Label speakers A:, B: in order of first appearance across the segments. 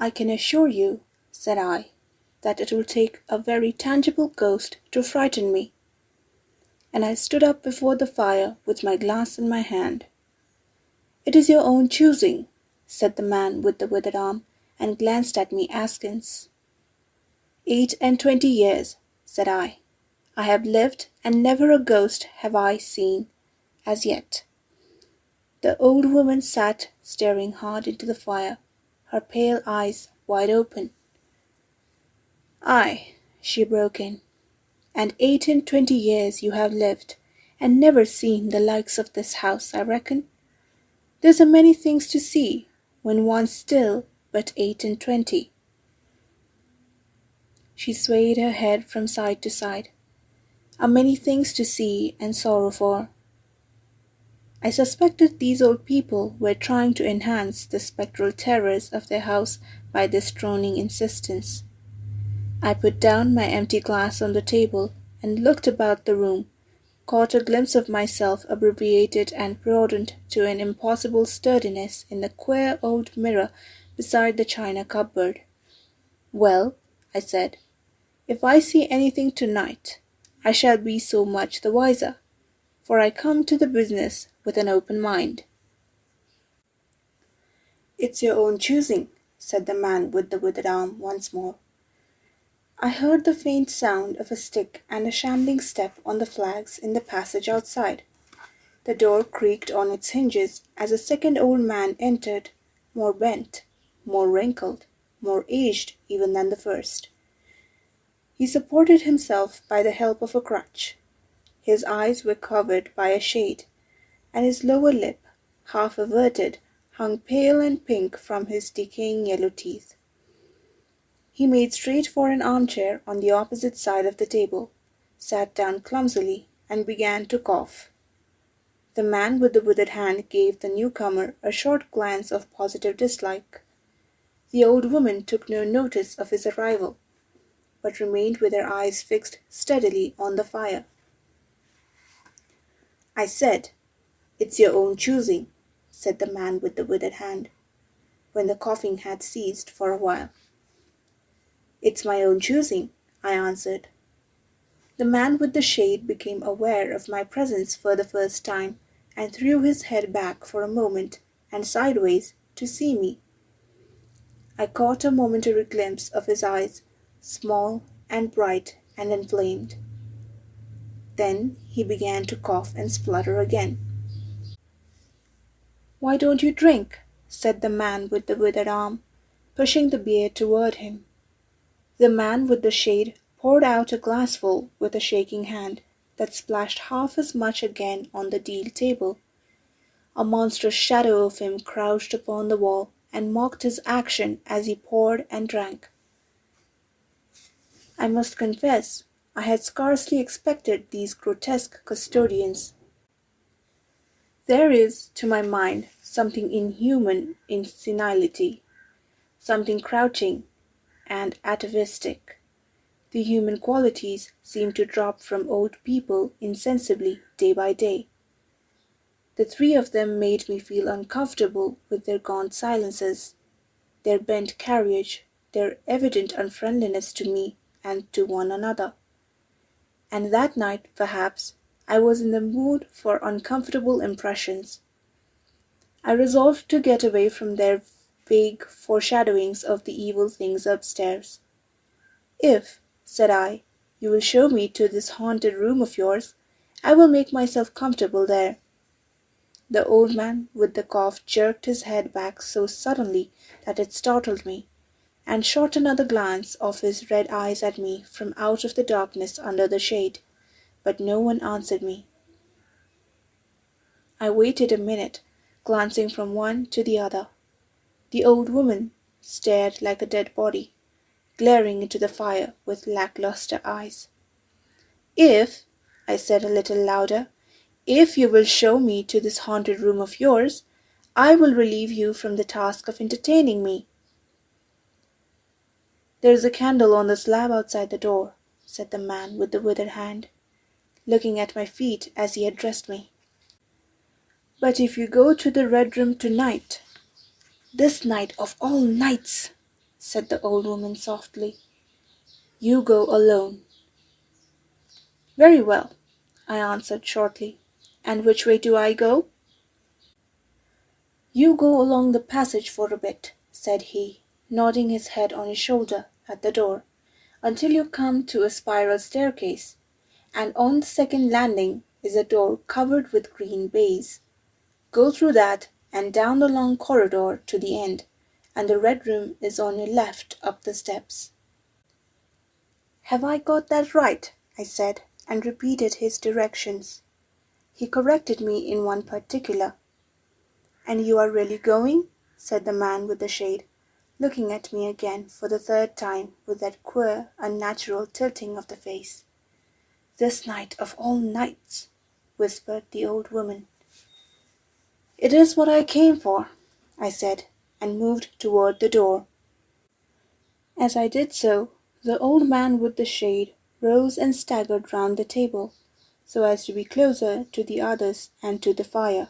A: I can assure you, said I, that it will take a very tangible ghost to frighten me. And I stood up before the fire with my glass in my hand. It is your own choosing, said the man with the withered arm, and glanced at me askance. 8 and 20 years, said I have lived, and never a ghost have I seen, as yet. The old woman sat staring hard into the fire, her pale eyes wide open. "Ay," she broke in, "and 8 and 20 years you have lived, and never seen the likes of this house, I reckon. There's a many things to see, when one's still but 8 and 20. She swayed her head from side to side. A many things to see and sorrow for. I suspected these old people were trying to enhance the spectral terrors of their house by this droning insistence. I put down my empty glass on the table and looked about the room, caught a glimpse of myself abbreviated and broadened to an impossible sturdiness in the queer old mirror beside the china cupboard. "Well," I said, "if I see anything tonight, I shall be so much the wiser, for I come to the business with an open mind." "It's your own choosing," said the man with the withered arm once more. I heard the faint sound of a stick and a shambling step on the flags in the passage outside. The door creaked on its hinges as a second old man entered, more bent, more wrinkled, more aged even than the first. He supported himself by the help of a crutch. His eyes were covered by a shade, and his lower lip, half averted, hung pale and pink from his decaying yellow teeth. He made straight for an armchair on the opposite side of the table, sat down clumsily, and began to cough. The man with the withered hand gave the newcomer a short glance of positive dislike. The old woman took no notice of his arrival, but remained with her eyes fixed steadily on the fire. "I said, it's your own choosing," said the man with the withered hand, when the coughing had ceased for a while. "It's my own choosing," I answered. The man with the shade became aware of my presence for the first time, and threw his head back for a moment and sideways to see me. I caught a momentary glimpse of his eyes, small and bright and inflamed. Then he began to cough and splutter again. "Why don't you drink?" said the man with the withered arm, pushing the beer toward him. The man with the shade poured out a glassful with a shaking hand that splashed half as much again on the deal table. A monstrous shadow of him crouched upon the wall and mocked his action as he poured and drank. I must confess I had scarcely expected these grotesque custodians. There is, to my mind, something inhuman in senility, something crouching and atavistic. The human qualities seem to drop from old people insensibly day by day. The three of them made me feel uncomfortable with their gaunt silences, their bent carriage, their evident unfriendliness to me and to one another. And that night, perhaps, I was in the mood for uncomfortable impressions. I resolved to get away from their vague foreshadowings of the evil things upstairs. "If," said I, "you will show me to this haunted room of yours, I will make myself comfortable there." The old man with the cough jerked his head back so suddenly that it startled me, and shot another glance of his red eyes at me from out of the darkness under the shade, but no one answered me. I waited a minute, glancing from one to the other. The old woman stared like a dead body, glaring into the fire with lackluster eyes. "If," I said a little louder, "if you will show me to this haunted room of yours, I will relieve you from the task of entertaining me." "There is a candle on the slab outside the door," said the man with the withered hand, looking at my feet as he addressed me. "But if you go to the Red Room tonight—" "This night of all nights!" said the old woman softly. "You go alone." "Very well," I answered shortly. "And which way do I go?" "You go along the passage for a bit," said he, nodding his head on his shoulder at the door, "until you come to a spiral staircase, and on the second landing is a door covered with green baize. Go through that and down the long corridor to the end, and the red room is on your left up the steps." "Have I got that right?" I said, and repeated his directions. He corrected me in one particular. "And you are really going?" said the man with the shade, looking at me again for the third time with that queer, unnatural tilting of the face. "This night of all nights," whispered the old woman. "It is what I came for," I said, and moved toward the door. As I did so, the old man with the shade rose and staggered round the table, so as to be closer to the others and to the fire.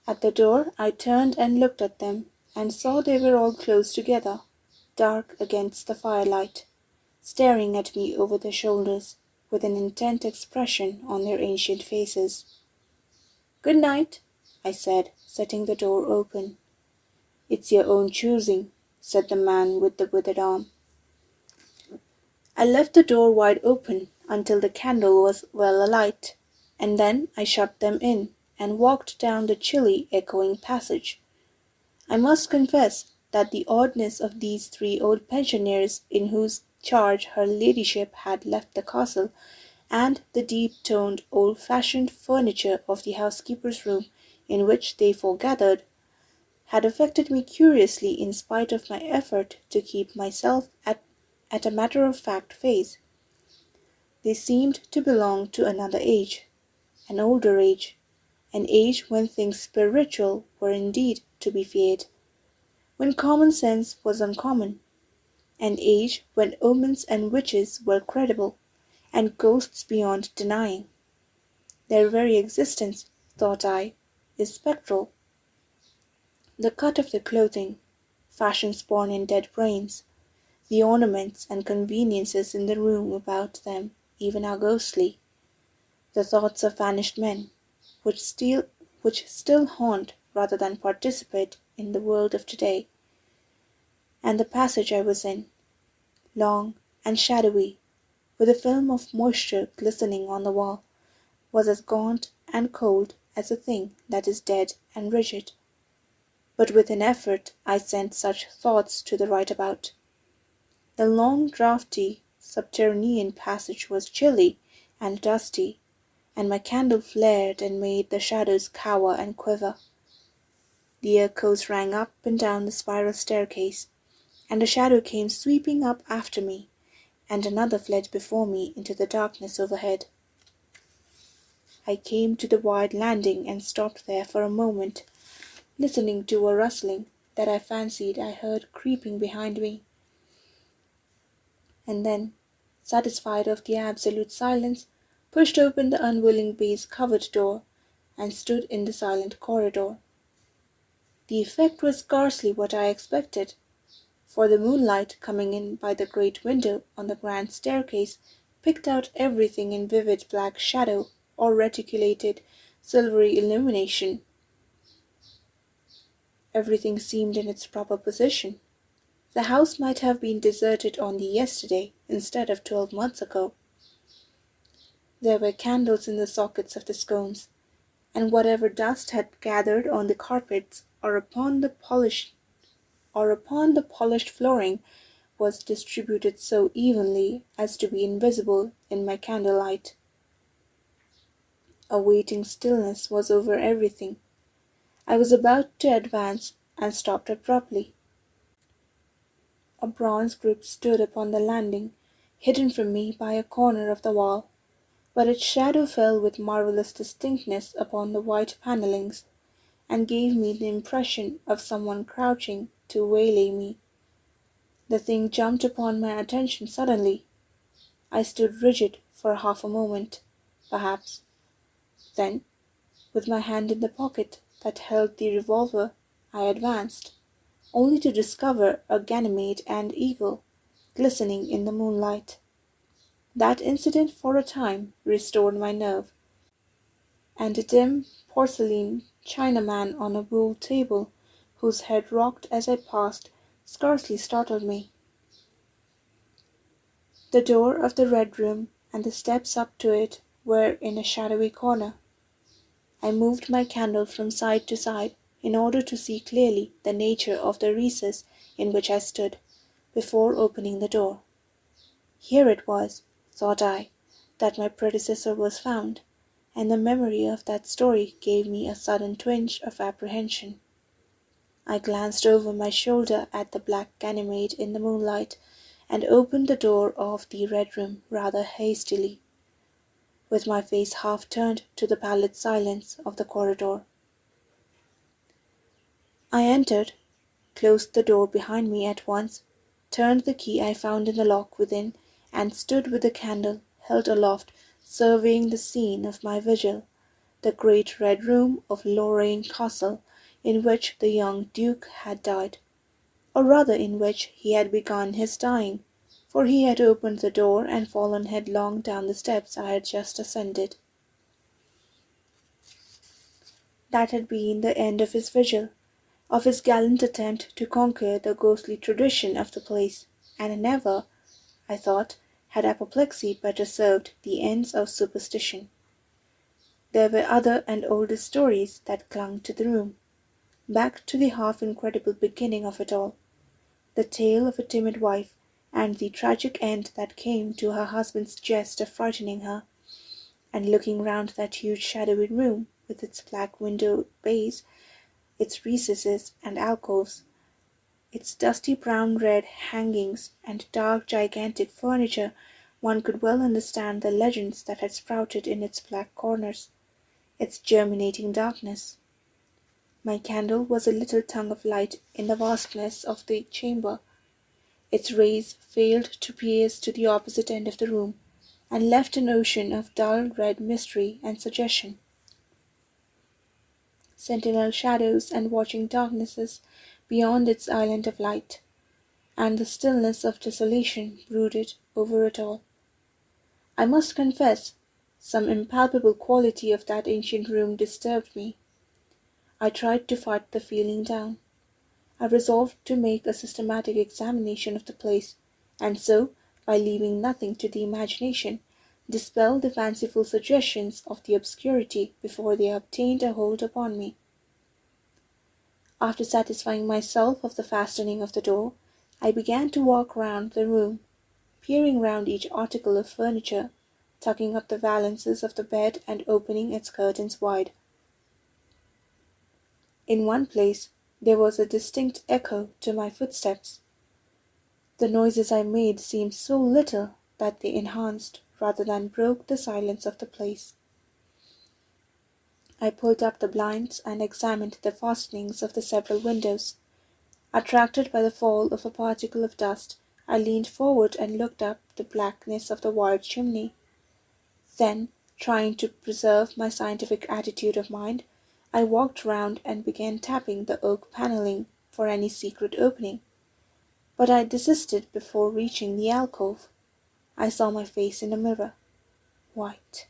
A: At the door I turned and looked at them, and saw they were all close together, dark against the firelight, staring at me over their shoulders, with an intent expression on their ancient faces. "Good night," I said, setting the door open. "It's your own choosing," said the man with the withered arm. I left the door wide open until the candle was well alight, and then I shut them in and walked down the chilly, echoing passage. I must confess that the oddness of these three old pensioners in whose charge her ladyship had left the castle, and the deep-toned, old-fashioned furniture of the housekeeper's room in which they foregathered, had affected me curiously in spite of my effort to keep myself at a matter-of-fact phase. They seemed to belong to another age, an older age, an age when things spiritual were indeed to be feared, when common sense was uncommon, an age when omens and witches were credible, and ghosts beyond denying. Their very existence, thought I, is spectral. The cut of their clothing, fashions born in dead brains, the ornaments and conveniences in the room about them even are ghostly. The thoughts of vanished men, which still haunt rather than participate in the world of today. And the passage I was in, long and shadowy, with a film of moisture glistening on the wall, was as gaunt and cold as a thing that is dead and rigid. But with an effort I sent such thoughts to the right about. The long, draughty, subterranean passage was chilly and dusty, and my candle flared and made the shadows cower and quiver. The echoes rang up and down the spiral staircase, and a shadow came sweeping up after me, and another fled before me into the darkness overhead. I came to the wide landing and stopped there for a moment, listening to a rustling that I fancied I heard creeping behind me, and then, satisfied of the absolute silence, pushed open the unwilling baize-covered door, and stood in the silent corridor. The effect was scarcely what I expected, for the moonlight coming in by the great window on the grand staircase picked out everything in vivid black shadow or reticulated silvery illumination. Everything seemed in its proper position. The house might have been deserted only yesterday instead of 12 months ago. There were candles in the sockets of the sconces, and whatever dust had gathered on the carpets or upon the polished flooring was distributed so evenly as to be invisible in my candlelight. A waiting stillness was over everything. I was about to advance and stopped abruptly. A bronze group stood upon the landing, hidden from me by a corner of the wall, but its shadow fell with marvellous distinctness upon the white panellings, and gave me the impression of someone crouching to waylay me. The thing jumped upon my attention suddenly. I stood rigid for half a moment, perhaps. Then, with my hand in the pocket that held the revolver, I advanced. only to discover a Ganymede and eagle glistening in the moonlight. That incident for a time restored my nerve, and a dim porcelain Chinaman on a buhl table, whose head rocked as I passed, scarcely startled me. The door of the Red Room and the steps up to it were in a shadowy corner. I moved my candle from side to side in order to see clearly the nature of the recess in which I stood, before opening the door. Here it was, thought I, that my predecessor was found, and the memory of that story gave me a sudden twinge of apprehension. I glanced over my shoulder at the black Ganymede in the moonlight, and opened the door of the Red Room rather hastily, with my face half turned to the pallid silence of the corridor. I entered, closed the door behind me at once, turned the key I found in the lock within, and stood with the candle held aloft, surveying the scene of my vigil, the great red room of Lorraine Castle, in which the young Duke had died, or rather in which he had begun his dying, for he had opened the door and fallen headlong down the steps I had just ascended. That had been the end of his vigil, of his gallant attempt to conquer the ghostly tradition of the place, and never, I thought, had apoplexy better served the ends of superstition. There were other and older stories that clung to the room, back to the half-incredible beginning of it all, the tale of a timid wife, and the tragic end that came to her husband's jest of frightening her, and looking round that huge shadowy room with its black window bays, its recesses and alcoves, its dusty brown-red hangings and dark gigantic furniture, one could well understand the legends that had sprouted in its black corners, its germinating darkness. My candle was a little tongue of light in the vastness of the chamber. Its rays failed to pierce to the opposite end of the room, and left an ocean of dull red mystery and suggestion. Sentinel shadows and watching darknesses beyond its island of light, and the stillness of desolation brooded over it all. I must confess, some impalpable quality of that ancient room disturbed me. I tried to fight the feeling down. I resolved to make a systematic examination of the place, and so, by leaving nothing to the imagination, dispel the fanciful suggestions of the obscurity before they obtained a hold upon me. After satisfying myself of the fastening of the door, I began to walk round the room, peering round each article of furniture, tucking up the valances of the bed and opening its curtains wide. In one place there was a distinct echo to my footsteps. The noises I made seemed so little that they enhanced rather than broke the silence of the place. I pulled up the blinds and examined the fastenings of the several windows. Attracted by the fall of a particle of dust, I leaned forward and looked up the blackness of the wide chimney. Then, trying to preserve my scientific attitude of mind, I walked round and began tapping the oak panelling for any secret opening. But I desisted before reaching the alcove. I saw my face in a mirror, white,